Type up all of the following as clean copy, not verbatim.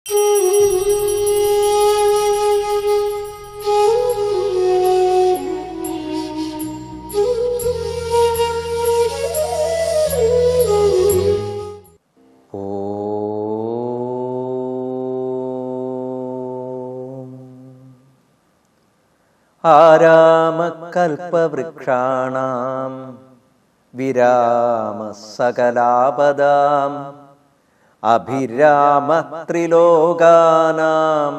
ആരാമകൽപവൃക്ഷാണാം വിരാമസകലാപദാം അഭിരാമത്രിലോകാനാം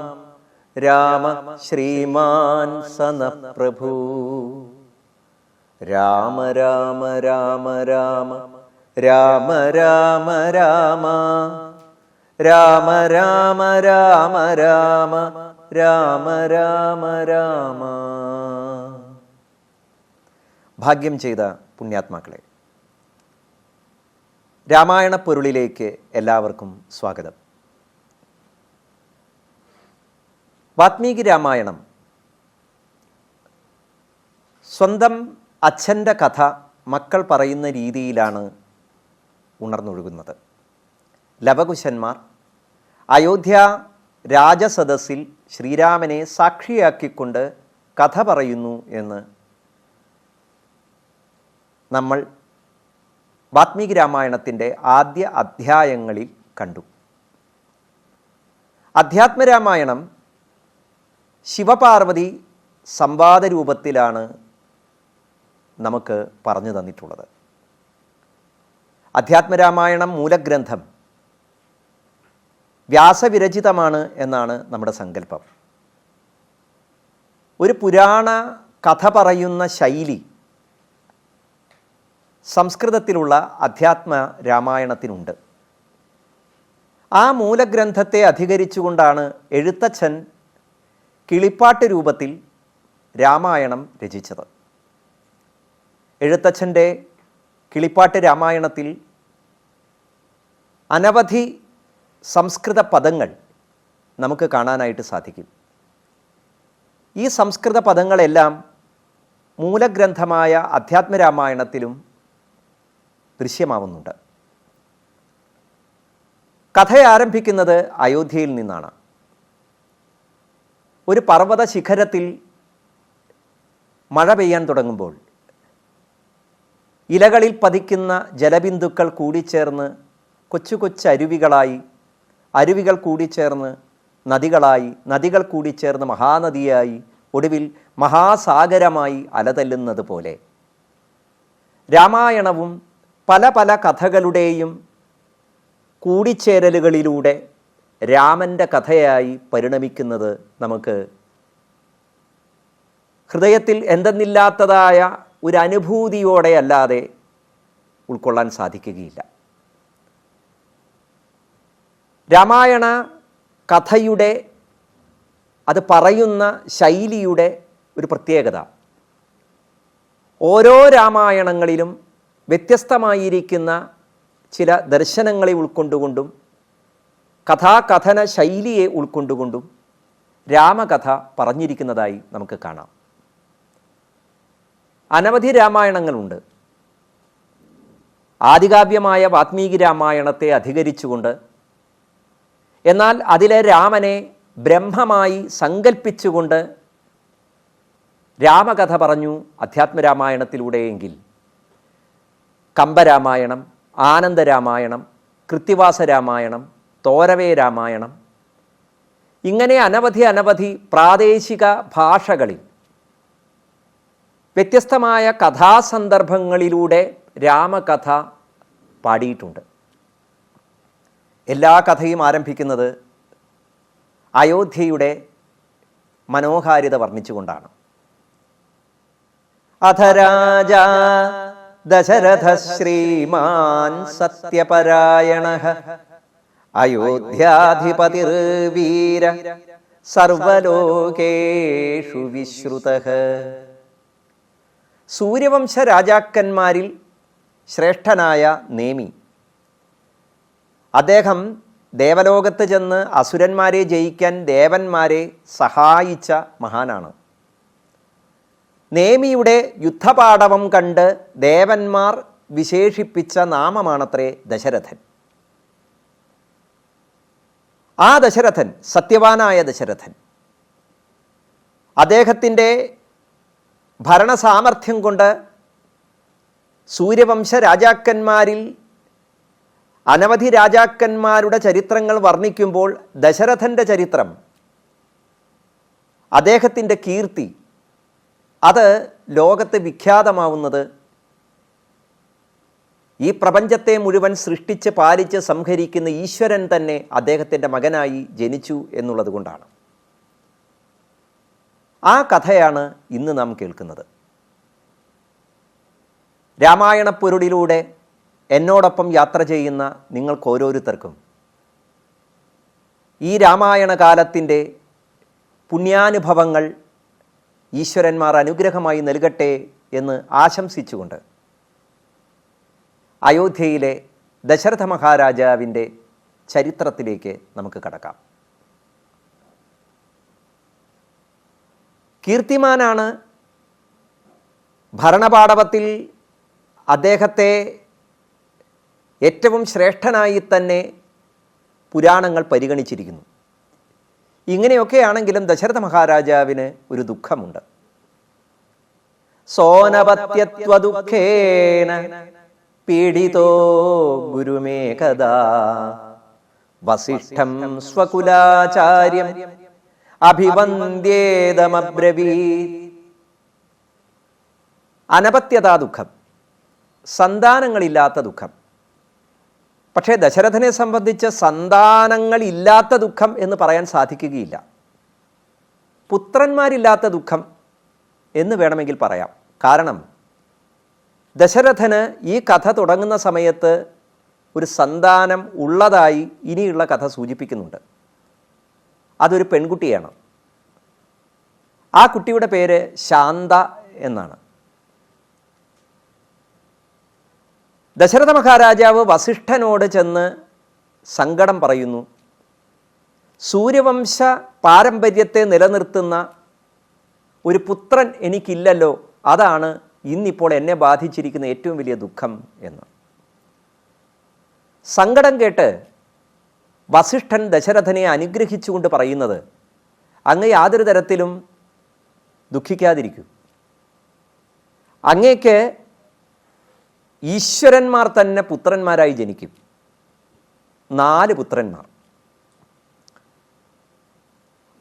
രാമ ശ്രീമാൻ സനഃപ്രഭു. രാമ രാമ രാമ രാമ രാമ രാമ രാമ രാമ രാമ രാമ രാമ രാമ രാമ രാമ. ഭാഗ്യം ചെയ്ത പുണ്യാത്മാക്കളെ, രാമായണ പൊരുളിലേക്ക് എല്ലാവർക്കും സ്വാഗതം. വാത്മീകി രാമായണം സ്വന്തം അച്ഛൻ്റെ കഥ മക്കൾ പറയുന്ന രീതിയിലാണ് ഉണർന്നൊഴുകുന്നത്. ലവകുശന്മാർ അയോധ്യ രാജസദസ്സിൽ ശ്രീരാമനെ സാക്ഷിയാക്കിക്കൊണ്ട് കഥ പറയുന്നു എന്ന് നമ്മൾ വാത്മീകി രാമായണത്തിൻ്റെ ആദ്യ അധ്യായങ്ങളിൽ കണ്ടു. അധ്യാത്മരാമായണം ശിവപാർവതി സംവാദ രൂപത്തിലാണ് നമുക്ക് പറഞ്ഞു തന്നിട്ടുള്ളത്. അധ്യാത്മരാമായണം മൂലഗ്രന്ഥം വ്യാസവിരചിതമാണ് എന്നാണ് നമ്മുടെ സങ്കല്പം. ഒരു പുരാണ കഥ പറയുന്ന ശൈലി സംസ്കൃതത്തിലുള്ള അധ്യാത്മ രാമായണത്തിനുണ്ട്. ആ മൂലഗ്രന്ഥത്തെ അധികരിച്ചുകൊണ്ടാണ് എഴുത്തച്ഛൻ കിളിപ്പാട്ട് രൂപത്തിൽ രാമായണം രചിച്ചത്. എഴുത്തച്ഛൻ്റെ കിളിപ്പാട്ട് രാമായണത്തിൽ അനവധി സംസ്കൃത പദങ്ങൾ നമുക്ക് കാണാനായിട്ട് സാധിക്കും. ഈ സംസ്കൃത പദങ്ങളെല്ലാം മൂലഗ്രന്ഥമായ അധ്യാത്മരാമായണത്തിലും ദൃശ്യമാവുന്നുണ്ട്. കഥ ആരംഭിക്കുന്നത് അയോധ്യയിൽ നിന്നാണ്. ഒരു പർവ്വത ശിഖരത്തിൽ മഴ പെയ്യാൻ തുടങ്ങുമ്പോൾ ഇലകളിൽ പതിക്കുന്ന ജലബിന്ദുക്കൾ കൂടിച്ചേർന്ന് കൊച്ചു കൊച്ചു അരുവികളായി, അരുവികൾ കൂടിച്ചേർന്ന് നദികളായി, നദികൾ കൂടിച്ചേർന്ന് മഹാനദിയായി, ഒടുവിൽ മഹാസാഗരമായി അലതല്ലുന്നത് പോലെ രാമായണവും പല പല കഥകളുടെയും കൂടിച്ചേരലുകളിലൂടെ രാമൻ്റെ കഥയായി പരിണമിക്കുന്നത് നമുക്ക് ഹൃദയത്തിൽ എന്തെന്നില്ലാത്തതായ ഒരു അനുഭൂതിയോടെ അല്ലാതെ ഉൾക്കൊള്ളാൻ സാധിക്കുകയില്ല. രാമായണ കഥയുടെ, അത് പറയുന്ന ശൈലിയുടെ ഒരു പ്രത്യേകത, ഓരോ രാമായണങ്ങളിലും വ്യത്യസ്തമായിരിക്കുന്ന ചില ദർശനങ്ങളെ ഉൾക്കൊണ്ടുകൊണ്ടും കഥാകഥന ശൈലിയെ ഉൾക്കൊണ്ടുകൊണ്ടും രാമകഥ പറഞ്ഞിരിക്കുന്നതായി നമുക്ക് കാണാം. അനവധി രാമായണങ്ങളുണ്ട്. ആദികാവ്യമായ വാത്മീകി രാമായണത്തെ അധികരിച്ചുകൊണ്ട്, എന്നാൽ അതിലെ രാമനെ ബ്രഹ്മമായി സങ്കല്പിച്ചുകൊണ്ട് രാമകഥ പറഞ്ഞു അധ്യാത്മരാമായണത്തിലൂടെയെങ്കിൽ കമ്പരാമായണം, ആനന്ദരാമായണം, കൃത്തിവാസ രാമായണം, തോരവേ രാമായണം, ഇങ്ങനെ അനവധി പ്രാദേശിക ഭാഷകളിൽ വ്യത്യസ്തമായ കഥാസന്ദർഭങ്ങളിലൂടെ രാമകഥ പാടിയിട്ടുണ്ട്. എല്ലാ കഥയും ആരംഭിക്കുന്നത് അയോധ്യയുടെ മനോഹാരിത വർണ്ണിച്ചുകൊണ്ടാണ്. അഥ രാജ ദശരഥ ശ്രീമാൻ സത്യപരായണഃ അയോധ്യാധിപതിർവീര സർവലോകേഷു വിശ്രുതഃ. സൂര്യവംശ രാജാക്കന്മാരിൽ ശ്രേഷ്ഠനായ നേമി, അദ്ദേഹം ദേവലോകത്ത് ചെന്ന് അസുരന്മാരെ ജയിക്കാൻ ദേവന്മാരെ സഹായിച്ച മഹാനാണ്. നേമിയുടെ യുദ്ധപാടവം കണ്ട് ദേവന്മാർ വിശേഷിപ്പിച്ച നാമമാണത്രേ ദശരഥൻ. ആ ദശരഥൻ, സത്യവാനായ ദശരഥൻ, അദ്ദേഹത്തിൻ്റെ ഭരണസാമർഥ്യം കൊണ്ട് സൂര്യവംശ രാജാക്കന്മാരിൽ അനവധി രാജാക്കന്മാരുടെ ചരിത്രങ്ങൾ വർണ്ണിക്കുമ്പോൾ ദശരഥൻ്റെ ചരിത്രം, അദ്ദേഹത്തിൻ്റെ കീർത്തി, അത് ലോകത്ത് വിഖ്യാതമാവുന്നത് ഈ പ്രപഞ്ചത്തെ മുഴുവൻ സൃഷ്ടിച്ച് പാലിച്ച് സംഹരിക്കുന്ന ഈശ്വരൻ തന്നെ അദ്ദേഹത്തിൻ്റെ മകനായി ജനിച്ചു എന്നുള്ളത് കൊണ്ടാണ്. ആ കഥയാണ് ഇന്ന് നാം കേൾക്കുന്നത്. രാമായണപ്പൊരുളിലൂടെ എന്നോടൊപ്പം യാത്ര ചെയ്യുന്ന നിങ്ങൾക്ക് ഓരോരുത്തർക്കും ഈ രാമായണ കാലത്തിൻ്റെ പുണ്യാനുഭവങ്ങൾ ഈശ്വരന്മാർ അനുഗ്രഹമായി നൽകട്ടെ എന്ന് ആശംസിച്ചുകൊണ്ട് അയോധ്യയിലെ ദശരഥ മഹാരാജാവിൻ്റെ ചരിത്രത്തിലേക്ക് നമുക്ക് കടക്കാം. കീർത്തിമാനാണ്. ഭരണപാടവത്തിൽ അദ്ദേഹത്തെ ഏറ്റവും ശ്രേഷ്ഠനായി തന്നെ പുരാണങ്ങൾ പരിഗണിച്ചിരിക്കുന്നു. ഇങ്ങനെയൊക്കെയാണെങ്കിലും ദശരഥ മഹാരാജാവിന് ഒരു ദുഃഖമുണ്ട്. സോനപത്യത്വദുഃഖേന പീഡിതോ ഗുരുമേകദാ വസിഷ്ഠം സ്വകുലാചാര്യം അഭിവന്ദ്യേതമബ്രവീത്. അനപത്യതാ ദുഃഖം, സന്താനങ്ങളില്ലാത്ത ദുഃഖം. പക്ഷേ ദശരഥനെ സംബന്ധിച്ച് സന്താനങ്ങളില്ലാത്ത ദുഃഖം എന്ന് പറയാൻ സാധിക്കുകയില്ല. പുത്രന്മാരില്ലാത്ത ദുഃഖം എന്ന് വേണമെങ്കിൽ പറയാം. കാരണം ദശരഥന് ഈ കഥ തുടങ്ങുന്ന സമയത്ത് ഒരു സന്താനം ഉള്ളതായി ഇനിയുള്ള കഥ സൂചിപ്പിക്കുന്നുണ്ട്. അതൊരു പെൺകുട്ടിയാണ്. ആ കുട്ടിയുടെ പേര് ശാന്ത എന്നാണ്. ദശരഥ മഹാരാജാവ് വസിഷ്ഠനോട് ചെന്ന് സങ്കടം പറയുന്നു. സൂര്യവംശ പാരമ്പര്യത്തെ നിലനിർത്തുന്ന ഒരു പുത്രൻ എനിക്കില്ലല്ലോ, അതാണ് ഇന്നിപ്പോൾ എന്നെ ബാധിച്ചിരിക്കുന്ന ഏറ്റവും വലിയ ദുഃഖം എന്ന്. സങ്കടം കേട്ട് വസിഷ്ഠൻ ദശരഥനെ അനുഗ്രഹിച്ചുകൊണ്ട് പറയുന്നത്, അങ്ങ് യാതൊരു തരത്തിലും ദുഃഖിക്കാതിരിക്കൂ. അങ്ങേക്ക് ഈശ്വരന്മാർ തന്നെ പുത്രന്മാരായി ജനിക്കും. 4 പുത്രന്മാർ.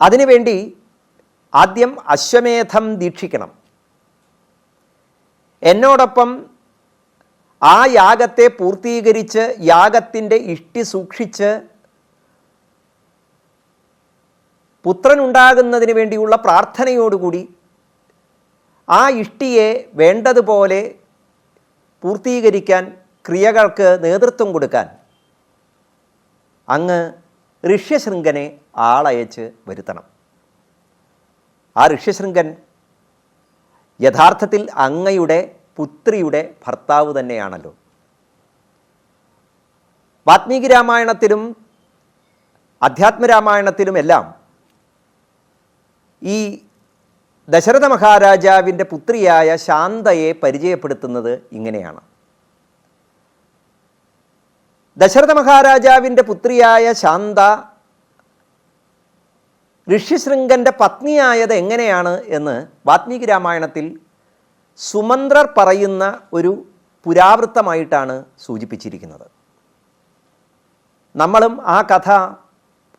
അതിനുവേണ്ടി ആദ്യം അശ്വമേധം ദീക്ഷിക്കണം. എന്നോടൊപ്പം ആ യാഗത്തെ പൂർത്തീകരിച്ച് യാഗത്തിൻ്റെ ഇഷ്ടി സൂക്ഷിച്ച് പുത്രനുണ്ടാകുന്നതിന് വേണ്ടിയുള്ള പ്രാർത്ഥനയോടുകൂടി ആ ഇഷ്ടിയെ വേണ്ടതുപോലെ പൂർത്തീകരിക്കാൻ, ക്രിയകൾക്ക് നേതൃത്വം കൊടുക്കാൻ അങ്ങ് ഋഷ്യശൃംഗനെ ആളയച്ച് വരുത്തണം. ആ ഋഷ്യശൃംഗൻ യഥാർത്ഥത്തിൽ അങ്ങയുടെ പുത്രിയുടെ ഭർത്താവ് തന്നെയാണല്ലോ. വാത്മീകി രാമായണത്തിലും അധ്യാത്മരാമായണത്തിലുമെല്ലാം ഈ ദശരഥ മഹാരാജാവിൻ്റെ പുത്രിയായ ശാന്തയെ പരിചയപ്പെടുത്തുന്നത് ഇങ്ങനെയാണ്. ദശരഥ മഹാരാജാവിൻ്റെ പുത്രിയായ ശാന്ത ഋഷ്യശൃംഗൻ്റെ പത്നിയായത് എങ്ങനെയാണ് എന്ന് വാത്മീകി രാമായണത്തിൽ സുമന്ത്രർ പറയുന്ന ഒരു പുരാവൃത്തമായിട്ടാണ് സൂചിപ്പിച്ചിരിക്കുന്നത്. നമ്മളും ആ കഥ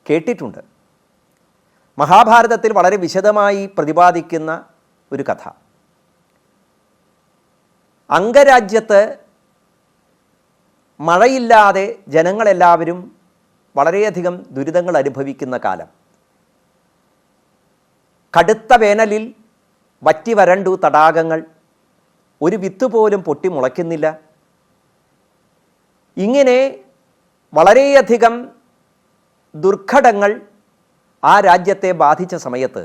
കേട്ടിട്ടുണ്ട്. മഹാഭാരതത്തിൽ വളരെ വിശദമായി പ്രതിപാദിക്കുന്ന ഒരു കഥ. അംഗരാജ്യത്ത് മഴയില്ലാതെ ജനങ്ങളെല്ലാവരും വളരെയധികം ദുരിതങ്ങൾ അനുഭവിക്കുന്ന കാലം. കടുത്ത വേനലിൽ വറ്റി വരണ്ടു തടാകങ്ങൾ, ഒരു വിത്ത് പോലും പൊട്ടി മുളയ്ക്കുന്നില്ല. ഇങ്ങനെ വളരെയധികം ദുർഘടങ്ങൾ ആ രാജ്യത്തെ ബാധിച്ച സമയത്ത്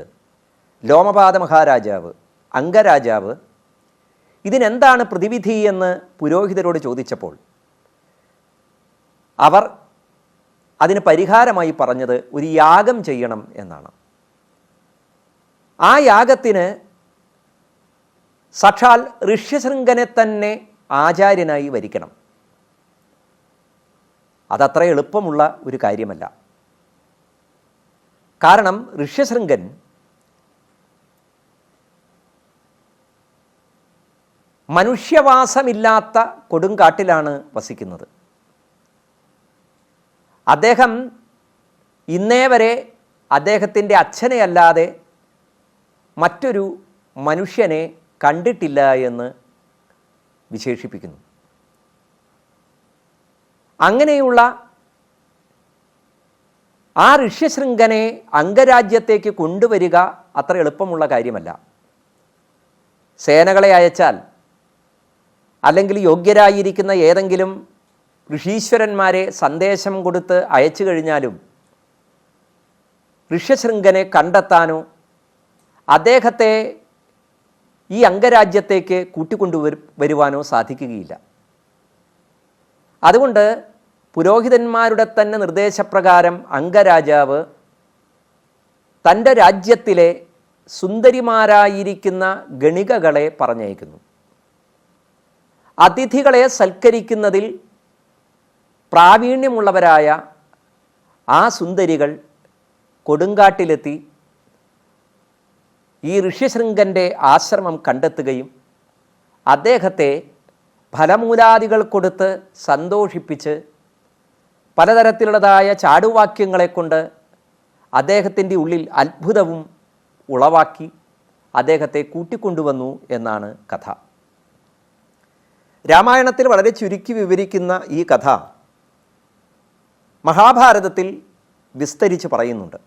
ലോമപാത മഹാരാജാവ്, അംഗരാജാവ്, ഇതിനെന്താണ് പ്രതിവിധി എന്ന് പുരോഹിതരോട് ചോദിച്ചപ്പോൾ അവർ അതിന് പരിഹാരമായി പറഞ്ഞത് ഒരു യാഗം ചെയ്യണം എന്നാണ്. ആ യാഗത്തിന് സാക്ഷാൽ ഋഷ്യശൃംഗനെ തന്നെ ആചാര്യനായി വരിക്കണം. അതത്ര എളുപ്പമുള്ള ഒരു കാര്യമല്ല. കാരണം ഋഷ്യശൃംഗൻ മനുഷ്യവാസമില്ലാത്ത കൊടുങ്കാട്ടിലാണ് വസിക്കുന്നത്. അദ്ദേഹം ഇന്നേ വരെ അദ്ദേഹത്തിൻ്റെ അച്ഛനെ അല്ലാതെ മറ്റൊരു മനുഷ്യനെ കണ്ടിട്ടില്ല എന്ന് വിശേഷിപ്പിക്കുന്നു. അങ്ങനെയുള്ള ആ ഋഷ്യശൃംഗനെ അംഗരാജ്യത്തേക്ക് കൊണ്ടുവരിക അത്ര എളുപ്പമുള്ള കാര്യമല്ല. സേനകളെ അയച്ചാൽ അല്ലെങ്കിൽ യോഗ്യരായിരിക്കുന്ന ഏതെങ്കിലും ഋഷീശ്വരന്മാരെ സന്ദേശം കൊടുത്ത് അയച്ചു കഴിഞ്ഞാലും ഋഷ്യശൃംഗനെ കണ്ടെത്താനോ അദ്ദേഹത്തെ ഈ അംഗരാജ്യത്തേക്ക് കൂട്ടിക്കൊണ്ടുവരുവാനോ സാധിക്കുകയില്ല. അതുകൊണ്ട് പുരോഹിതന്മാരുടെ തന്നെ നിർദ്ദേശപ്രകാരം അംഗരാജാവ് തൻ്റെ രാജ്യത്തിലെ സുന്ദരിമാരായിരിക്കുന്ന ഗണികകളെ പറഞ്ഞയക്കുന്നു. അതിഥികളെ സൽക്കരിക്കുന്നതിൽ പ്രാവീണ്യമുള്ളവരായ ആ സുന്ദരികൾ കൊടുങ്കാട്ടിലെത്തി ഈ ഋഷ്യശൃംഗൻ്റെ ആശ്രമം കണ്ടെത്തുകയും അദ്ദേഹത്തെ ഫലമൂലാദികൾ കൊടുത്ത് സന്തോഷിപ്പിച്ച് പലതരത്തിലുള്ളതായ ചാടുവാക്യങ്ങളെ കൊണ്ട് അദ്ദേഹത്തിൻ്റെ ഉള്ളിൽ അത്ഭുതവും ഉളവാക്കി അദ്ദേഹത്തെ കൂട്ടിക്കൊണ്ടുവന്നു എന്നാണ് കഥ. രാമായണത്തിൽ വളരെ ചുരുക്കി വിവരിക്കുന്ന ഈ കഥ മഹാഭാരതത്തിൽ വിസ്തരിച്ച് പറയുന്നുണ്ട്.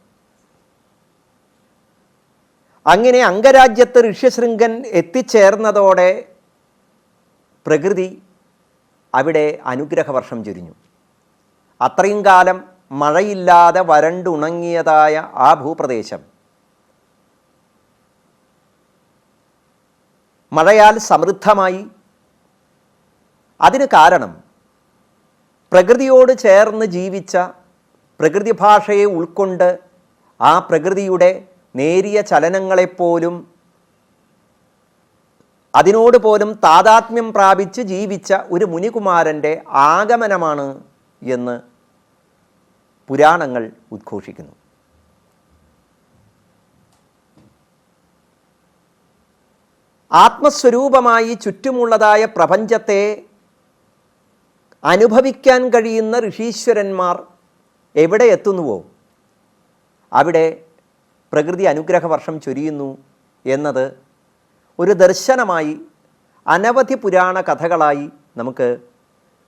അങ്ങനെ അംഗരാജ്യത്ത് ഋഷ്യശൃംഗൻ എത്തിച്ചേർന്നതോടെ പ്രകൃതി അവിടെ അനുഗ്രഹവർഷം ചൊരിഞ്ഞു. അത്രയും കാലം മഴയില്ലാതെ വരണ്ടുണങ്ങിയതായ ആ ഭൂപ്രദേശം മഴയാൽ സമൃദ്ധമായി. അതിന് കാരണം പ്രകൃതിയോട് ചേർന്ന് ജീവിച്ച, പ്രകൃതി ഭാഷയെ ഉൾക്കൊണ്ട് ആ പ്രകൃതിയുടെ നേരിയ ചലനങ്ങളെപ്പോലും അതിനോട് പോലും താതാത്മ്യം പ്രാപിച്ച് ജീവിച്ച ഒരു മുനികുമാരൻ്റെ ആഗമനമാണ് എന്ന് പുരാണങ്ങൾ ഉദ്ഘോഷിക്കുന്നു. ആത്മസ്വരൂപമായി ചുറ്റുമുള്ളതായ പ്രപഞ്ചത്തെ അനുഭവിക്കാൻ കഴിയുന്ന ഋഷീശ്വരന്മാർ എവിടെ എത്തുന്നുവോ അവിടെ പ്രകൃതി അനുഗ്രഹവർഷം ചൊരിയുന്നു എന്നത് ഒരു ദർശനമായി അനവധി പുരാണ കഥകളായി നമുക്ക്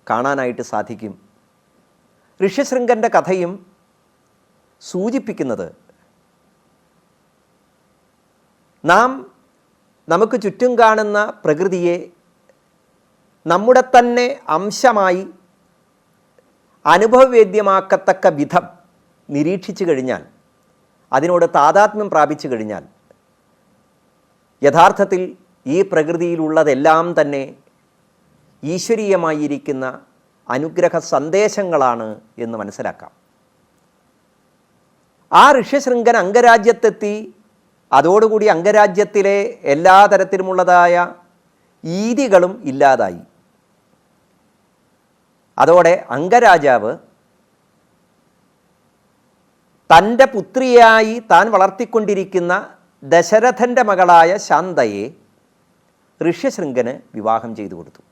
കാണാനായിട്ട് സാധിക്കും. ഋഷ്യശൃംഗൻ്റെ കഥയും സൂചിപ്പിക്കുന്നത് നമുക്ക് ചുറ്റും കാണുന്ന പ്രകൃതിയെ നമ്മുടെ തന്നെ അംശമായി അനുഭവവേദ്യമാക്കത്തക്ക വിധം നിരീക്ഷിച്ചു കഴിഞ്ഞാൽ, അതിനോട് താതാത്മ്യം പ്രാപിച്ചു കഴിഞ്ഞാൽ യഥാർത്ഥത്തിൽ ഈ പ്രകൃതിയിലുള്ളതെല്ലാം തന്നെ ഈശ്വരീയമായിരിക്കുന്ന അനുഗ്രഹ സന്ദേശങ്ങളാണ് എന്ന് മനസ്സിലാക്കാം. ആ ഋഷ്യശൃംഗൻ അംഗരാജ്യത്തെത്തി. അതോടുകൂടി അംഗരാജ്യത്തിലെ എല്ലാ തരത്തിലുമുള്ളതായ ഈതികളും ഇല്ലാതായി. അതോടെ അംഗരാജാവ് തൻ്റെ പുത്രിയായി താൻ വളർത്തിക്കൊണ്ടിരിക്കുന്ന ദശരഥൻ്റെ മകളായ ശാന്തയെ ഋഷ്യശൃംഗന് വിവാഹം ചെയ്തു കൊടുത്തു.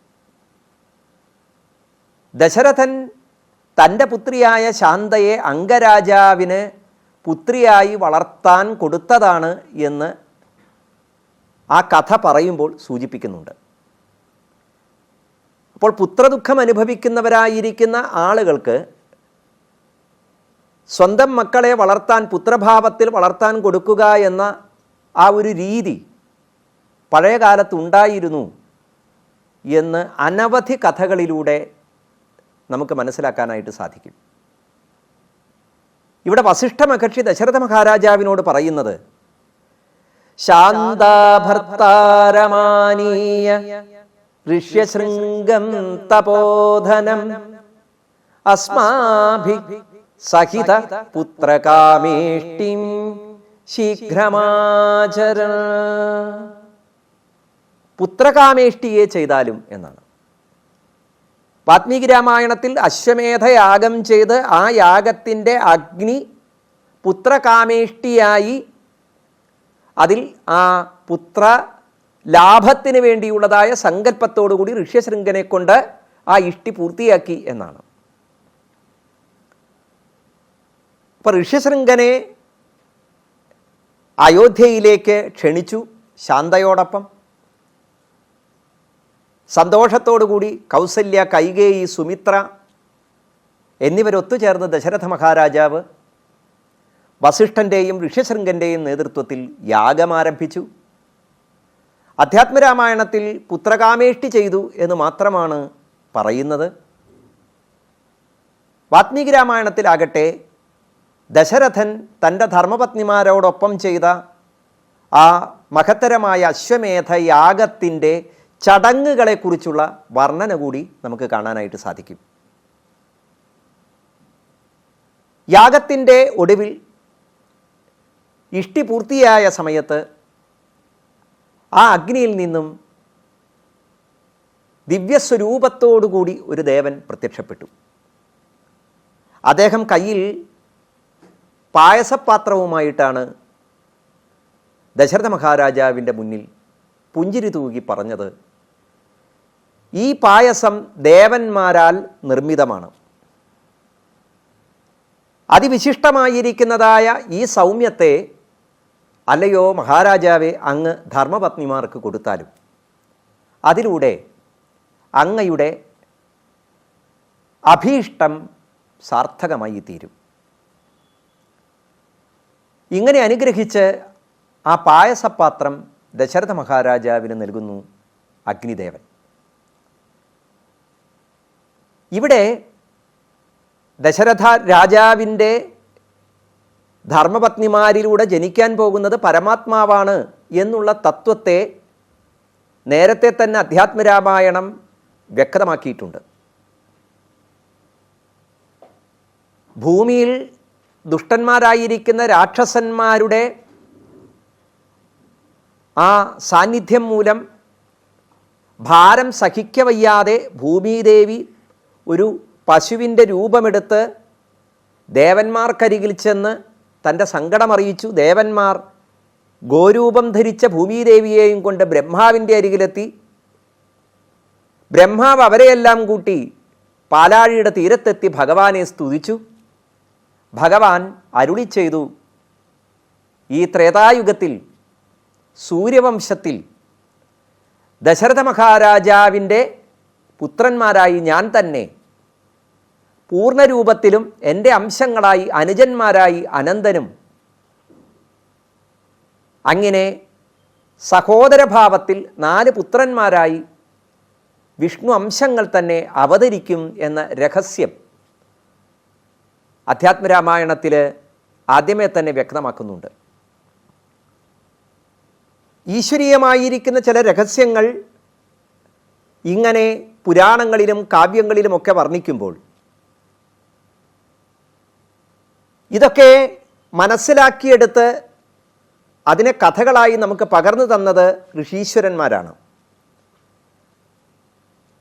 ദശരഥൻ തൻ്റെ പുത്രിയായ ശാന്തയെ അംഗരാജാവിന് പുത്രിയായി വളർത്താൻ കൊടുത്തതാണ് എന്ന് ആ കഥ പറയുമ്പോൾ സൂചിപ്പിക്കുന്നുണ്ട്. അപ്പോൾ പുത്രദുഃഖം അനുഭവിക്കുന്നവരായിരിക്കുന്ന ആളുകൾക്ക് സ്വന്തം മക്കളെ വളർത്താൻ, പുത്രഭാവത്തിൽ വളർത്താൻ കൊടുക്കുക എന്ന ആ ഒരു രീതി പഴയ കാലത്ത് ഉണ്ടായിരുന്നു എന്ന് അനവധി കഥകളിലൂടെ നമുക്ക് മനസ്സിലാക്കാനായിട്ട് സാധിക്കും. ഇവിടെ വസിഷ്ഠ മഹർഷി ദശരഥ മഹാരാജാവിനോട് പറയുന്നത്, ശാന്താഭർത്താരമാനീയ ഋഷ്യശൃംഗം തപോധനം അസ്മാഭി സഹിത പുത്രകാമേഷ്ടിം ശീഘ്രമാചര. പുത്രകാമേഷ്ടിയെ ചെയ്താലും എന്നാണ്. വാത്മീകി രാമായണത്തിൽ അശ്വമേധ യാഗം ചെയ്ത് ആ യാഗത്തിൻ്റെ അഗ്നി പുത്രകാമേഷ്ടിയായി അതിൽ ആ പുത്ര ലാഭത്തിന് വേണ്ടിയുള്ളതായ സങ്കല്പത്തോടുകൂടി ഋഷ്യശൃംഖനെ കൊണ്ട് ആ ഇഷ്ടി പൂർത്തിയാക്കി എന്നാണ്. അപ്പോൾ ഋഷ്യശൃംഖനെ അയോധ്യയിലേക്ക് ക്ഷണിച്ചു. ശാന്തയോടൊപ്പം സന്തോഷത്തോടുകൂടി കൗസല്യ, കൈകേയി, സുമിത്ര എന്നിവരൊത്തുചേർന്ന് ദശരഥ മഹാരാജാവ് വസിഷ്ഠൻ്റെയും ഋഷ്യശൃംഖൻ്റെയും നേതൃത്വത്തിൽ യാഗം ആരംഭിച്ചു. അധ്യാത്മരാമായണത്തിൽ പുത്രകാമേഷ്ടി ചെയ്തു എന്ന് മാത്രമാണ് പറയുന്നത്. വാത്മീകി രാമായണത്തിലാകട്ടെ ദശരഥൻ തൻ്റെ ധർമ്മപത്നിമാരോടൊപ്പം ചെയ്ത ആ മഹത്തരമായ അശ്വമേധ യാഗത്തിൻ്റെ ചടങ്ങുകളെക്കുറിച്ചുള്ള വർണ്ണന കൂടി നമുക്ക് കാണാനായിട്ട് സാധിക്കും. യാഗത്തിൻ്റെ ഒടുവിൽ ഇഷ്ടി പൂർത്തിയായ സമയത്ത് ആ അഗ്നിയിൽ നിന്നും ദിവ്യസ്വരൂപത്തോടുകൂടി ഒരു ദേവൻ പ്രത്യക്ഷപ്പെട്ടു. അദ്ദേഹം കയ്യിൽ പായസപാത്രവുമായിട്ടാണ് ദശരഥ മഹാരാജാവിൻ്റെ മുന്നിൽ പുഞ്ചിരി തൂകി പറഞ്ഞത്, ഈ പായസം ദേവന്മാരാൽ നിർമ്മിതമാണ്. അതിവിശിഷ്ടമായിരിക്കുന്നതായ ഈ സൗമ്യത്തെ അല്ലയോ മഹാരാജാവെ അങ്ങ് ധർമ്മപത്നിമാർക്ക് കൊടുത്താലും അതിലൂടെ അങ്ങയുടെ അഭീഷ്ടം സാർത്ഥകമായി തീരും. ഇങ്ങനെ അനുഗ്രഹിച്ച് ആ പായസപാത്രം ദശരഥ മഹാരാജാവിന് നൽകുന്നു അഗ്നിദേവൻ. ഇവിടെ ദശരഥ രാജാവിൻ്റെ ധർമ്മപത്നിമാരിലൂടെ ജനിക്കാൻ പോകുന്നത് പരമാത്മാവാണ് എന്നുള്ള തത്വത്തെ നേരത്തെ തന്നെ അധ്യാത്മരാമായണം വ്യക്തമാക്കിയിട്ടുണ്ട്. ഭൂമിയിൽ ദുഷ്ടന്മാരായിരിക്കുന്ന രാക്ഷസന്മാരുടെ ആ സാന്നിധ്യം മൂലം ഭാരം സഹിക്കവയ്യാതെ ഭൂമിദേവി ഒരു പശുവിൻ്റെ രൂപമെടുത്ത് ദേവന്മാർക്കരികിൽ ചെന്ന് തൻ്റെ സങ്കടമറിയിച്ചു. ദേവന്മാർ ഗോരൂപം ധരിച്ച ഭൂമിദേവിയെയും കൊണ്ട് ബ്രഹ്മാവിൻ്റെ അരികിലെത്തി. ബ്രഹ്മാവ് അവരെയെല്ലാം കൂട്ടി പാലാഴിയുടെ തീരത്തെത്തി ഭഗവാനെ സ്തുതിച്ചു. ഭഗവാൻ അരുളി ചെയ്തു, ഈ ത്രേതായുഗത്തിൽ സൂര്യവംശത്തിൽ ദശരഥ മഹാരാജാവിൻ്റെ പുത്രന്മാരായി ഞാൻ തന്നെ പൂർണ്ണരൂപത്തിലും എൻ്റെ അംശങ്ങളായി അനുജന്മാരായി അനന്തനും അങ്ങനെ സഹോദരഭാവത്തിൽ 4 പുത്രന്മാരായി വിഷ്ണു അംശങ്ങൾ തന്നെ അവതരിക്കും എന്ന രഹസ്യം അധ്യാത്മരാമായണത്തിൽ ആദ്യമേ തന്നെ വ്യക്തമാക്കുന്നുണ്ട്. ഈശ്വരീയമായിരിക്കുന്ന ചില രഹസ്യങ്ങൾ ഇങ്ങനെ പുരാണങ്ങളിലും കാവ്യങ്ങളിലുമൊക്കെ വർണ്ണിക്കുമ്പോൾ ഇതൊക്കെ മനസ്സിലാക്കിയെടുത്ത് അതിനെ കഥകളായി നമുക്ക് പകർന്നു തന്നത് ഋഷീശ്വരന്മാരാണ്.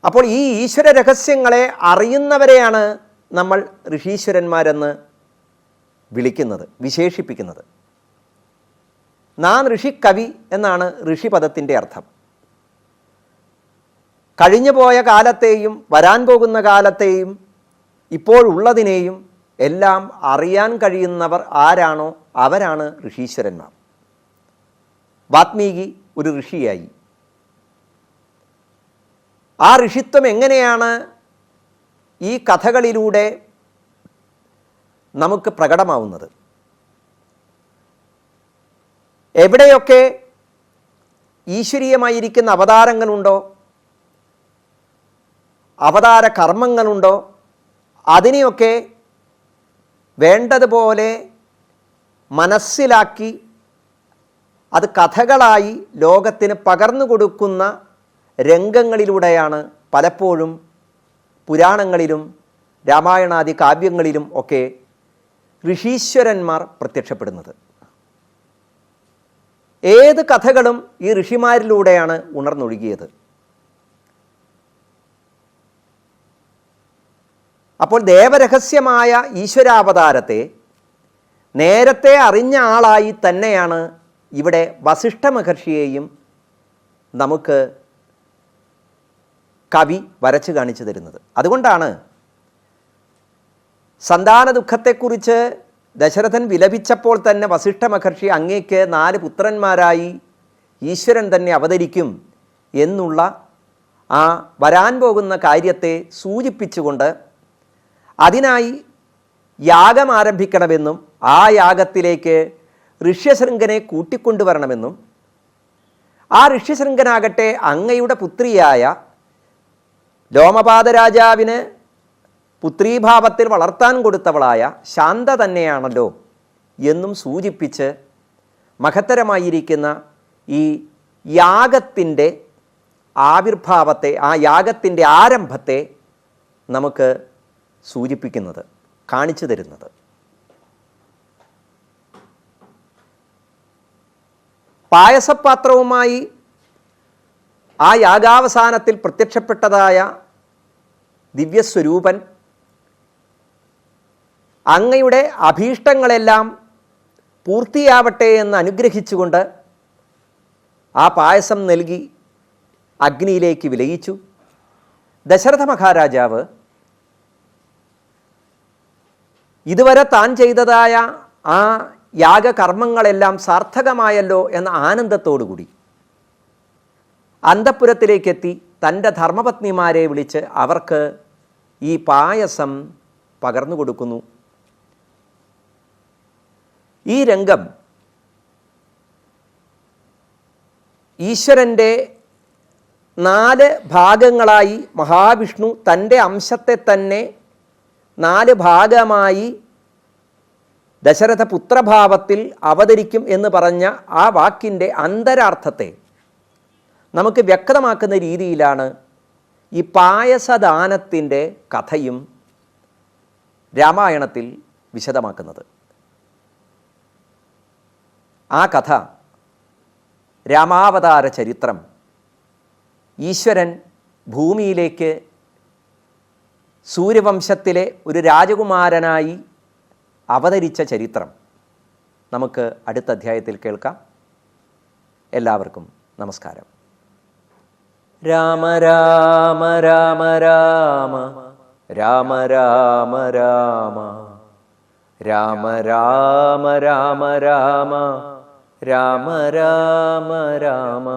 അപ്പോൾ ഈ ഈശ്വര രഹസ്യങ്ങളെ അറിയുന്നവരെയാണ് നമ്മൾ ഋഷീശ്വരന്മാരെന്ന് വിളിക്കുന്നത്, വിശേഷിപ്പിക്കുന്നത്. നാം ഋഷിക്കവി എന്നാണ് ഋഷിപദത്തിൻ്റെ അർത്ഥം. കഴിഞ്ഞുപോയ കാലത്തെയും വരാൻ പോകുന്ന കാലത്തെയും ഇപ്പോഴുള്ളതിനെയും എല്ലാം അറിയാൻ കഴിയുന്നവർ ആരാണോ അവരാണ് ഋഷീശ്വരന്മാർ. വാത്മീകി ഒരു ഋഷിയായി. ആ ഋഷിത്വം എങ്ങനെയാണ് ഈ കഥകളിലൂടെ നമുക്ക് പ്രകടമാവുന്നത്? എവിടെയൊക്കെ ഈശ്വരീയമായിരിക്കുന്ന അവതാരങ്ങളുണ്ടോ, അവതാര കർമ്മങ്ങളുണ്ടോ, അതിനെയൊക്കെ വേണ്ടതുപോലെ മനസ്സിലാക്കി അത് കഥകളായി ലോകത്തിന് പകർന്നു കൊടുക്കുന്ന രംഗങ്ങളിലൂടെയാണ് പലപ്പോഴും പുരാണങ്ങളിലും രാമായണാദി കാവ്യങ്ങളിലും ഒക്കെ ഋഷീശ്വരന്മാർ പ്രത്യക്ഷപ്പെടുന്നത്. ഏത് കഥകളും ഈ ഋഷിമാരിലൂടെയാണ് ഉണർന്നൊഴുകിയത്. അപ്പോൾ ദേവരഹസ്യമായ ഈശ്വരാവതാരത്തെ നേരത്തെ അറിഞ്ഞ ആളായി തന്നെയാണ് ഇവിടെ വസിഷ്ഠ മഹർഷിയെയും നമുക്ക് കവി വരച്ചു കാണിച്ചു തരുന്നത്. അതുകൊണ്ടാണ് സന്താന ദുഃഖത്തെക്കുറിച്ച് ദശരഥൻ വിലപിച്ചപ്പോൾ തന്നെ വസിഷ്ഠ മഹർഷി അങ്ങേക്ക് 4 പുത്രന്മാരായി ഈശ്വരൻ തന്നെ അവതരിക്കും എന്നുള്ള ആ വരാൻ പോകുന്ന കാര്യത്തെ സൂചിപ്പിച്ചുകൊണ്ട് അതിനായി യാഗം ആരംഭിക്കണമെന്നും ആ യാഗത്തിലേക്ക് ഋഷ്യശൃംഖനെ കൂട്ടിക്കൊണ്ടുവരണമെന്നും ആ ഋഷ്യശൃംഖനാകട്ടെ അങ്ങയുടെ പുത്രിയായ ലോമപാദ രാജാവിന് പുത്രീഭാവത്തിൽ വളർത്താൻ കൊടുത്തവളായ ശാന്ത തന്നെയാണല്ലോ എന്നും സൂചിപ്പിച്ച് മഹത്തരമായിരിക്കുന്ന ഈ യാഗത്തിൻ്റെ ആവിർഭാവത്തെ, ആ യാഗത്തിൻ്റെ ആരംഭത്തെ നമുക്ക് സൂചിപ്പിക്കുന്നത്, കാണിച്ചു തരുന്നത്. പായസപാത്രവുമായി ആ യാഗാവസാനത്തിൽ പ്രത്യക്ഷപ്പെട്ടതായ ദിവ്യസ്വരൂപൻ അങ്ങയുടെ അഭീഷ്ടങ്ങളെല്ലാം പൂർത്തിയാവട്ടെ എന്ന് അനുഗ്രഹിച്ചുകൊണ്ട് ആ പായസം നൽകി അഗ്നിയിലേക്ക് വിലയിച്ചു. ദശരഥ മഹാരാജാവ് ഇതുവരെ താൻ ചെയ്തതായ ആ യാഗകർമ്മങ്ങളെല്ലാം സാർത്ഥകമായല്ലോ എന്ന ആനന്ദത്തോടുകൂടി അന്തഃപുരത്തിലേക്കെത്തി തൻ്റെ ധർമ്മപത്നിമാരെ വിളിച്ച് അവർക്ക് ഈ പായസം പകർന്നു കൊടുക്കുന്നു. ഈ രംഗം ഈശ്വരൻ്റെ 4 ഭാഗങ്ങളായി മഹാവിഷ്ണു തൻ്റെ അംശത്തെ തന്നെ 4 ഭാഗമായി ദശരഥ പുത്രഭാവത്തിൽ അവതരിക്കും എന്ന് പറഞ്ഞ ആ വാക്കിൻ്റെ അന്തരാർത്ഥത്തെ നമുക്ക് വ്യക്തമാക്കുന്ന രീതിയിലാണ് ഈ പായസദാനത്തിൻ്റെ കഥയും രാമായണത്തിൽ വിശദമാക്കുന്നത്. ആ കഥ രാമാവതാര ചരിത്രം, ഈശ്വരൻ ഭൂമിയിലേക്ക് സൂര്യവംശത്തിലെ ഒരു രാജകുമാരനായി അവതരിച്ച ചരിത്രം നമുക്ക് അടുത്ത അധ്യായത്തിൽ കേൾക്കാം. എല്ലാവർക്കും നമസ്കാരം. രാമ രാമ രാമ രാമ രാമ രാമ രാമ രാമ രാമ രാമ രാമ രാമ രാമ രാമ